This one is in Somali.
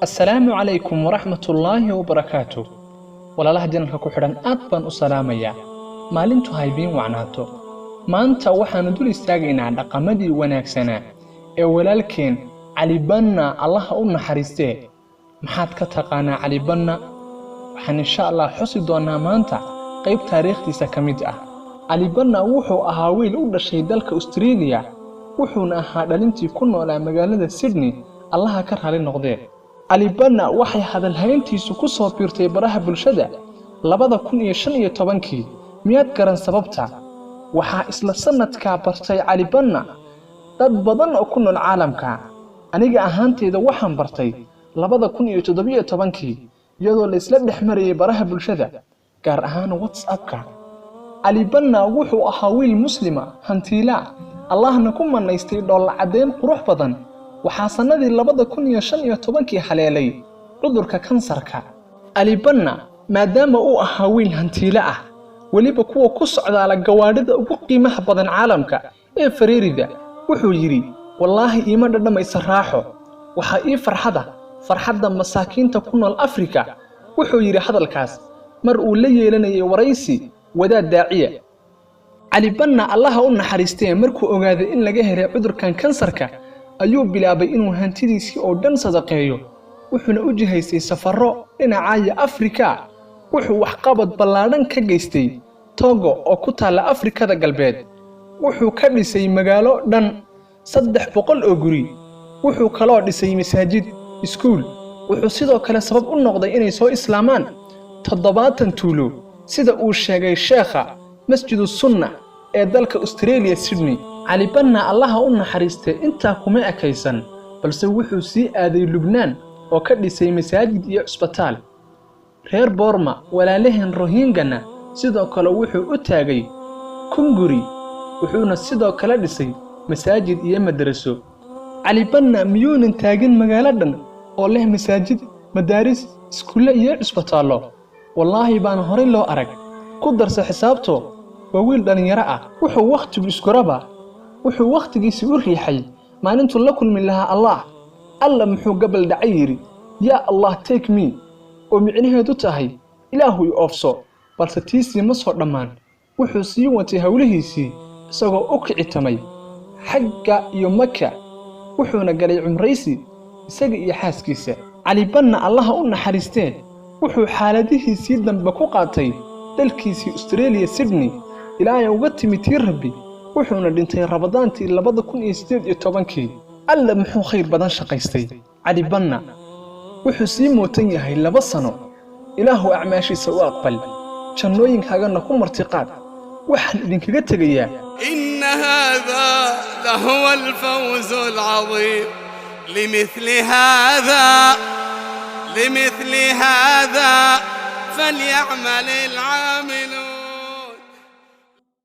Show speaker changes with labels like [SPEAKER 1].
[SPEAKER 1] السلام عليكم ورحمة الله وبركاته. ولا الله جنك كحران أطبن السلامية maalintu haybiin wacnaato maanta waxaan dul istaagaynaa dhaqamadii wanaagsanaa ee walaalkeen Cali Banna Allah u naxariistee maxaad ka taqaanaa Cali Banna waxaan insha Allah xusi doonaa maanta qayb taariikhdiisa kamid ah Cali Banna wuxuu ahaa wiil u dhashay dalka Australia wuxuuna ahaa dhalintii ku noolaa magaalada Sydney Allah ka raali noqdee Cali Banna waxay hadalhayntiisu ku soo biirtay baraha bulshada 2015 miyaad garan sababta waxaa isla sanadka bartay Cali Banna dad badan oo ku nool caalamka aniga ahaanteeda waxaan bartay 2017 iyadoo la isla dhexmariyay baraha bulshada gaar ahaan WhatsApp-ka Cali Banna wuxuu ahaa wiil muslima hantiila Allahna ku manaystay dhool cadeen qurux badan waxaa sanadii 2015 haleelay cudurka kansarka Cali Banna maadaama uu ahaa wiil hantiila ah waliba kuwa ku socdaala gawaadhida ugu qiimaha badan caalamka ee Fareerida wuxuu yiri wallahi iima dhadhamaysa raaxo waxa ii farxada masaakiinta ku nool Afrika wuxuu yiri hadalkaas mar uu la yeelanayay waraysi wadaad daaciye Cali Banna Allah u naxariistay markuu ogaaday in laga helay cudurkan kansarka ayuu bilaabay inuu hantidiisii oo dhan sadaqeeyo wuxuuna u jihaysay safarro dhinaca Afrika wuxuu wax qabad ballaaran ka geystay Togo oo ku taala Afrikada galbeed wuxuu ka dhisay magaalo dhan 300 oo guri wuxuu kaloo dhisay masaajid iskuul wuxuu sidoo kale sabab u noqday inay soo islaamaan 70 tuulo sida uu sheegay sheekha Masjidu Sunna ee dalka Australia Sydney Cali Banna Allah u naxariistay inta kuma ekaysan balse wuxuu sii aaday Lubnaan oo ka dhisay masaajid iyo isbitaal reer Burma walaalaheen Rohingya sidoo kale wuxuu u taagay Kunguri wuxuuna sidoo kale dhisay masaajid iyo madraso Cali Banna miyuunan taagin magaaladan oo leh masaajid madaaris iskuule iyo isbitaallo wallahi baan hore loo arag ku darsa xisaabto waa wiil dhalinyaro ah wuxuu waqtigu isku raba wuxuu waqtigiisa u riixay maalintu la kulmi lahaa Allah muxuu gabal dhacay yiri ya Allah take me oo micnaheedu tahay Ilaahu ii oofso balse tiisii ma soo dhamaan wuxuu sii watay hawlihiisii isagoo u kicitamay xagga iyo Makka wuxuuna galay cumraysi isaga iyo xaaskiisa Cali Banna Allah u naxariistee wuxuu xaaladihiisii dambe ku qaatay dalkiisii Australia Sydney ilaa uga timid Rabbi wuxuuna dhintay Ramadaantii 2018 alla muxuu khayr badan shaqaystay Cali Banna wuxuu sii mootan yahay 2 sano Ilaahu acmaashiisa u aqbal jannooyinkaaga ku martiqaad waxaan idinkaga tagayaa
[SPEAKER 2] إن هذا لهو الفوز العظيم لمثل هذا فليعمل العامل